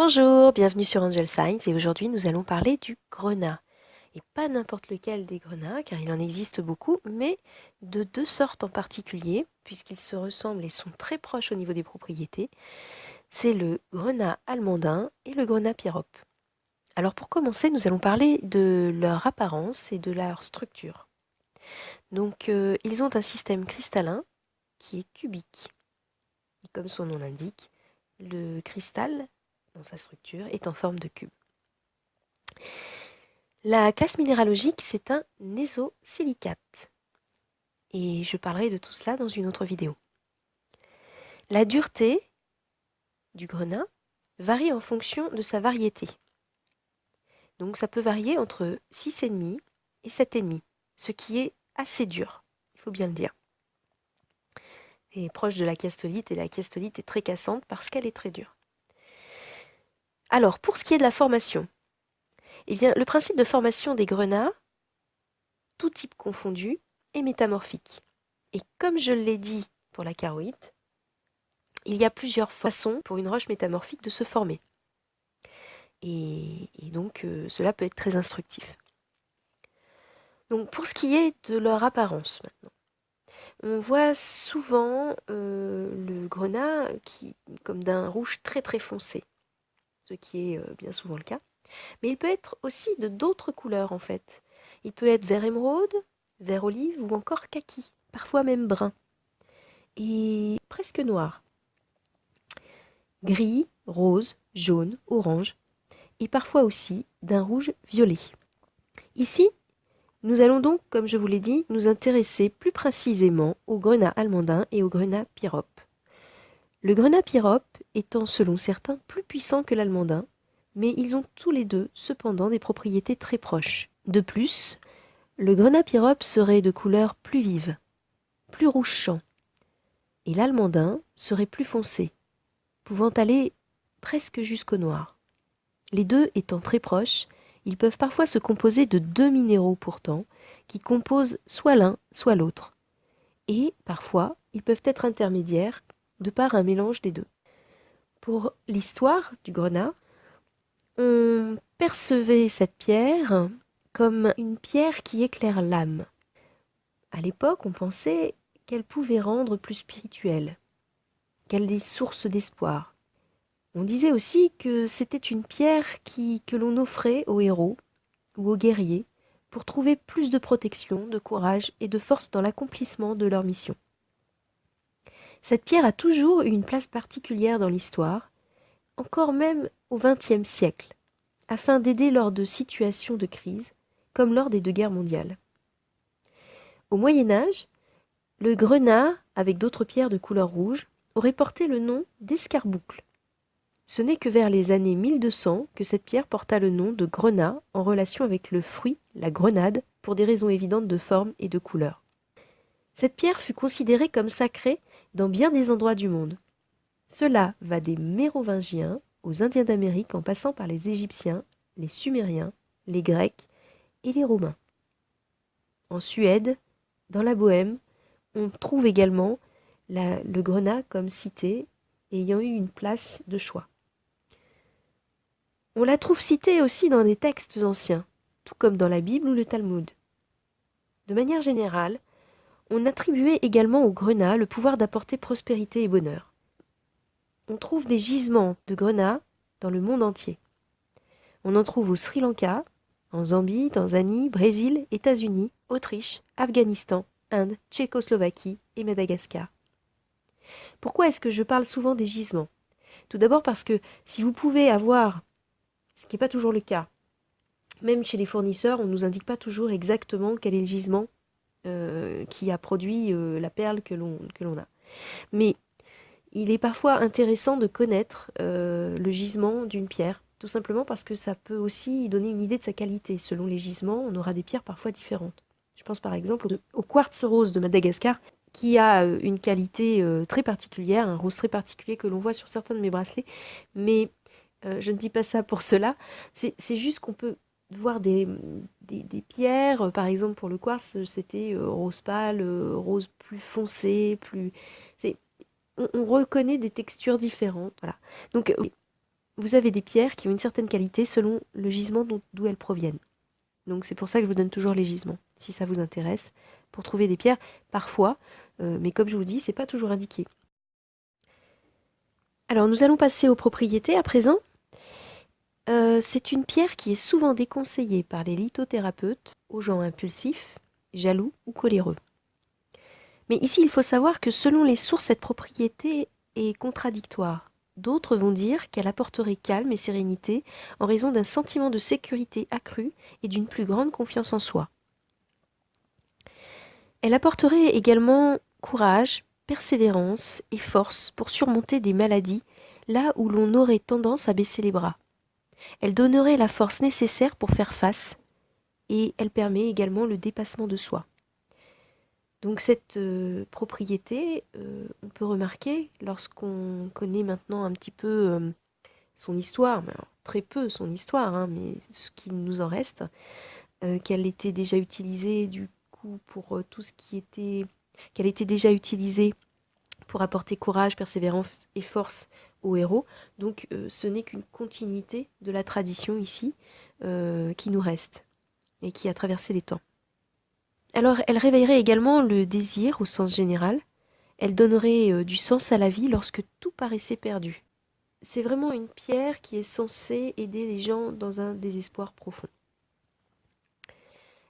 Bonjour, bienvenue sur Angel Science et aujourd'hui nous allons parler du grenat. Et pas n'importe lequel des grenats car il en existe beaucoup, mais de deux sortes en particulier puisqu'ils se ressemblent et sont très proches au niveau des propriétés. C'est le grenat allemandin et le grenat pyrope. Alors pour commencer, nous allons parler de leur apparence et de leur structure. Donc ils ont un système cristallin qui est cubique. Et comme son nom l'indique, le cristal, dans sa structure, est en forme de cube. La classe minéralogique, c'est un nésosilicate. Et je parlerai de tout cela dans une autre vidéo. La dureté du grenat varie en fonction de sa variété. Donc ça peut varier entre 6,5 et 7,5, ce qui est assez dur, il faut bien le dire. Et proche de la chiastolite, et la chiastolite est très cassante parce qu'elle est très dure. Alors, pour ce qui est de la formation, eh bien, le principe de formation des grenats, tout type confondu, est métamorphique. Et comme je l'ai dit pour la charoïte, il y a plusieurs façons pour une roche métamorphique de se former. Et donc, cela peut être très instructif. Donc, pour ce qui est de leur apparence maintenant, on voit souvent le grenat comme d'un rouge très très foncé, ce qui est bien souvent le cas. Mais il peut être aussi de d'autres couleurs en fait. Il peut être vert émeraude, vert olive ou encore kaki, parfois même brun, et presque noir. Gris, rose, jaune, orange, et parfois aussi d'un rouge violet. Ici, nous allons donc, comme je vous l'ai dit, nous intéresser plus précisément au grenat allemandin et au grenat pyrope. Le grenat pyrope étant selon certains plus puissant que l'allemandin, mais ils ont tous les deux cependant des propriétés très proches. De plus, le grenat pyrope serait de couleur plus vive, plus rouge champ, et l'allemandin serait plus foncé, pouvant aller presque jusqu'au noir. Les deux étant très proches, ils peuvent parfois se composer de deux minéraux pourtant, qui composent soit l'un, soit l'autre. Et parfois, ils peuvent être intermédiaires, de par un mélange des deux. Pour l'histoire du grenat, on percevait cette pierre comme une pierre qui éclaire l'âme. À l'époque, on pensait qu'elle pouvait rendre plus spirituelle, qu'elle est source d'espoir. On disait aussi que c'était une pierre que l'on offrait aux héros ou aux guerriers pour trouver plus de protection, de courage et de force dans l'accomplissement de leur mission. Cette pierre a toujours eu une place particulière dans l'histoire, encore même au XXe siècle, afin d'aider lors de situations de crise, comme lors des deux guerres mondiales. Au Moyen Âge, le grenat, avec d'autres pierres de couleur rouge, aurait porté le nom d'escarboucle. Ce n'est que vers les années 1200 que cette pierre porta le nom de grenat en relation avec le fruit, la grenade, pour des raisons évidentes de forme et de couleur. Cette pierre fut considérée comme sacrée dans bien des endroits du monde. Cela va des Mérovingiens aux Indiens d'Amérique en passant par les Égyptiens, les Sumériens, les Grecs et les Romains. En Suède, dans la Bohême, on trouve également le grenat comme cité ayant eu une place de choix. On la trouve citée aussi dans des textes anciens, tout comme dans la Bible ou le Talmud. De manière générale, on attribuait également au grenat le pouvoir d'apporter prospérité et bonheur. On trouve des gisements de grenat dans le monde entier. On en trouve au Sri Lanka, en Zambie, Tanzanie, Brésil, États-Unis, Autriche, Afghanistan, Inde, Tchécoslovaquie et Madagascar. Pourquoi est-ce que je parle souvent des gisements? Tout d'abord parce que si vous pouvez avoir, ce qui n'est pas toujours le cas, même chez les fournisseurs, on ne nous indique pas toujours exactement quel est le gisement qui a produit la perle que l'on a. Mais il est parfois intéressant de connaître le gisement d'une pierre, tout simplement parce que ça peut aussi donner une idée de sa qualité. Selon les gisements, on aura des pierres parfois différentes. Je pense par exemple au quartz rose de Madagascar, qui a une qualité très particulière, un rose très particulier que l'on voit sur certains de mes bracelets. Mais je ne dis pas ça pour cela. C'est juste qu'on peut voir des pierres, par exemple pour le quartz, c'était rose pâle, rose plus foncé, plus... On reconnaît des textures différentes. Voilà. Donc, vous avez des pierres qui ont une certaine qualité selon le gisement d'où elles proviennent. Donc c'est pour ça que je vous donne toujours les gisements, si ça vous intéresse, pour trouver des pierres, parfois, mais comme je vous dis, c'est pas toujours indiqué. Alors nous allons passer aux propriétés à présent. C'est une pierre qui est souvent déconseillée par les lithothérapeutes aux gens impulsifs, jaloux ou coléreux. Mais ici, il faut savoir que selon les sources, cette propriété est contradictoire. D'autres vont dire qu'elle apporterait calme et sérénité en raison d'un sentiment de sécurité accru et d'une plus grande confiance en soi. Elle apporterait également courage, persévérance et force pour surmonter des maladies là où l'on aurait tendance à baisser les bras. Elle donnerait la force nécessaire pour faire face et elle permet également le dépassement de soi. Donc cette propriété, on peut remarquer lorsqu'on connaît maintenant un petit peu son histoire, mais alors, très peu son histoire, hein, mais ce qui nous en reste, qu'elle était déjà utilisée du coup pour tout ce qui était, qu'elle était déjà utilisée pour apporter courage, persévérance et force aux héros. Donc ce n'est qu'une continuité de la tradition ici qui nous reste et qui a traversé les temps. Alors elle réveillerait également le désir au sens général, elle donnerait du sens à la vie lorsque tout paraissait perdu. C'est vraiment une pierre qui est censée aider les gens dans un désespoir profond.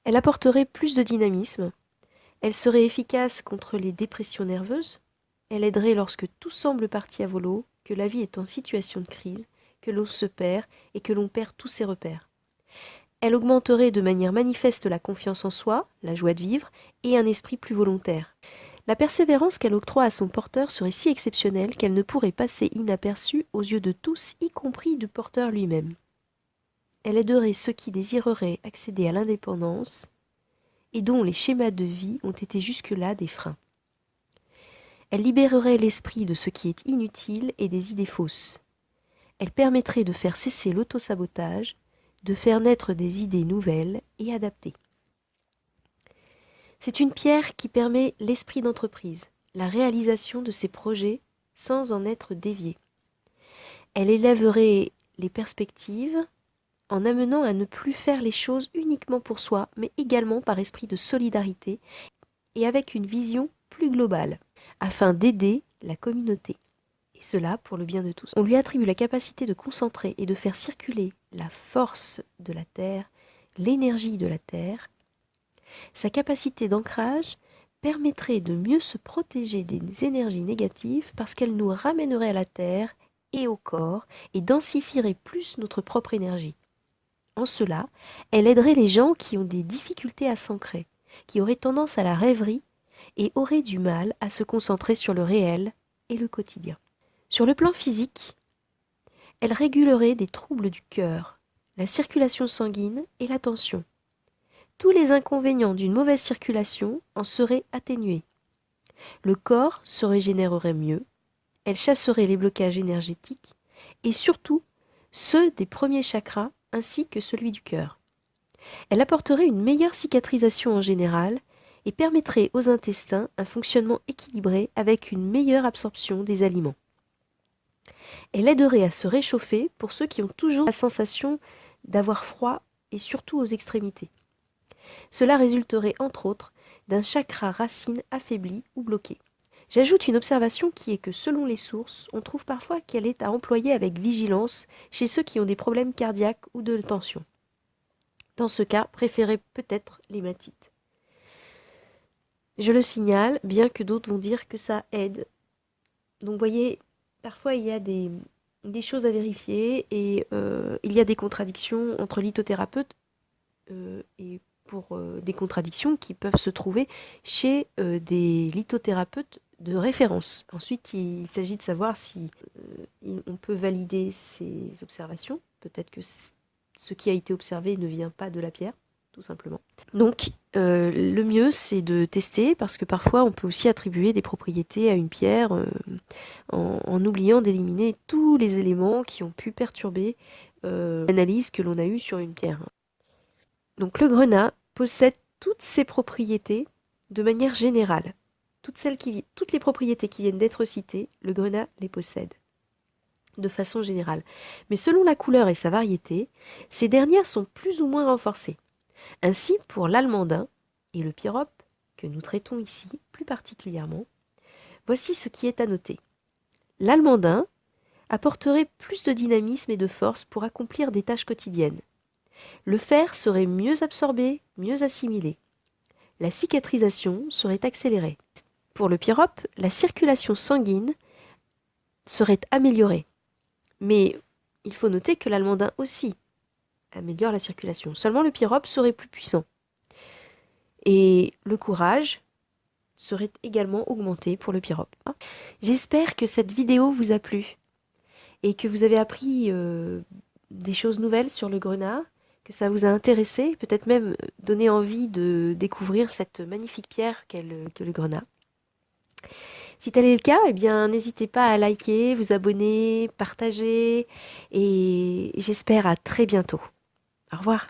Elle apporterait plus de dynamisme, elle serait efficace contre les dépressions nerveuses, elle aiderait lorsque tout semble parti à volo, que la vie est en situation de crise, que l'on se perd et que l'on perd tous ses repères. Elle augmenterait de manière manifeste la confiance en soi, la joie de vivre et un esprit plus volontaire. La persévérance qu'elle octroie à son porteur serait si exceptionnelle qu'elle ne pourrait passer inaperçue aux yeux de tous, y compris du porteur lui-même. Elle aiderait ceux qui désireraient accéder à l'indépendance et dont les schémas de vie ont été jusque-là des freins. Elle libérerait l'esprit de ce qui est inutile et des idées fausses. Elle permettrait de faire cesser l'autosabotage, de faire naître des idées nouvelles et adaptées. C'est une pierre qui permet l'esprit d'entreprise, la réalisation de ses projets sans en être dévié. Elle élèverait les perspectives en amenant à ne plus faire les choses uniquement pour soi, mais également par esprit de solidarité et avec une vision plus globale, afin d'aider la communauté. Et cela pour le bien de tous. On lui attribue la capacité de concentrer et de faire circuler la force de la Terre, l'énergie de la Terre. Sa capacité d'ancrage permettrait de mieux se protéger des énergies négatives parce qu'elle nous ramènerait à la Terre et au corps et densifierait plus notre propre énergie. En cela, elle aiderait les gens qui ont des difficultés à s'ancrer, qui auraient tendance à la rêverie et auraient du mal à se concentrer sur le réel et le quotidien. Sur le plan physique, elle régulerait des troubles du cœur, la circulation sanguine et la tension. Tous les inconvénients d'une mauvaise circulation en seraient atténués. Le corps se régénérerait mieux, elle chasserait les blocages énergétiques et surtout ceux des premiers chakras ainsi que celui du cœur. Elle apporterait une meilleure cicatrisation en général et permettrait aux intestins un fonctionnement équilibré avec une meilleure absorption des aliments. Elle aiderait à se réchauffer pour ceux qui ont toujours la sensation d'avoir froid et surtout aux extrémités. Cela résulterait entre autres d'un chakra racine affaibli ou bloqué. J'ajoute une observation qui est que selon les sources, on trouve parfois qu'elle est à employer avec vigilance chez ceux qui ont des problèmes cardiaques ou de tension. Dans ce cas, préférez peut-être l'hématite. Je le signale, bien que d'autres vont dire que ça aide. Donc vous voyez, parfois il y a des choses à vérifier et il y a des contradictions entre lithothérapeutes et pour des contradictions qui peuvent se trouver chez des lithothérapeutes de référence. Ensuite, il s'agit de savoir si on peut valider ces observations. Peut-être que ce qui a été observé ne vient pas de la pierre, tout simplement. Donc, le mieux, c'est de tester, parce que parfois, on peut aussi attribuer des propriétés à une pierre en oubliant d'éliminer tous les éléments qui ont pu perturber l'analyse que l'on a eue sur une pierre. Donc, le grenat possède toutes ces propriétés de manière générale. Toutes les propriétés qui viennent d'être citées, le grenat les possède. de façon générale. Mais selon la couleur et sa variété, ces dernières sont plus ou moins renforcées. Ainsi, pour l'almandin et le pyrope, que nous traitons ici plus particulièrement, voici ce qui est à noter. L'almandin apporterait plus de dynamisme et de force pour accomplir des tâches quotidiennes. Le fer serait mieux absorbé, mieux assimilé. La cicatrisation serait accélérée. Pour le pyrope, la circulation sanguine serait améliorée. Mais il faut noter que l'almandin aussi améliore la circulation. Seulement le pyrope serait plus puissant. Et le courage serait également augmenté pour le pyrope. J'espère que cette vidéo vous a plu et que vous avez appris des choses nouvelles sur le grenat, que ça vous a intéressé, peut-être même donné envie de découvrir cette magnifique pierre qu'est le grenat. Si tel est le cas, eh bien, n'hésitez pas à liker, vous abonner, partager et j'espère à très bientôt. Au revoir.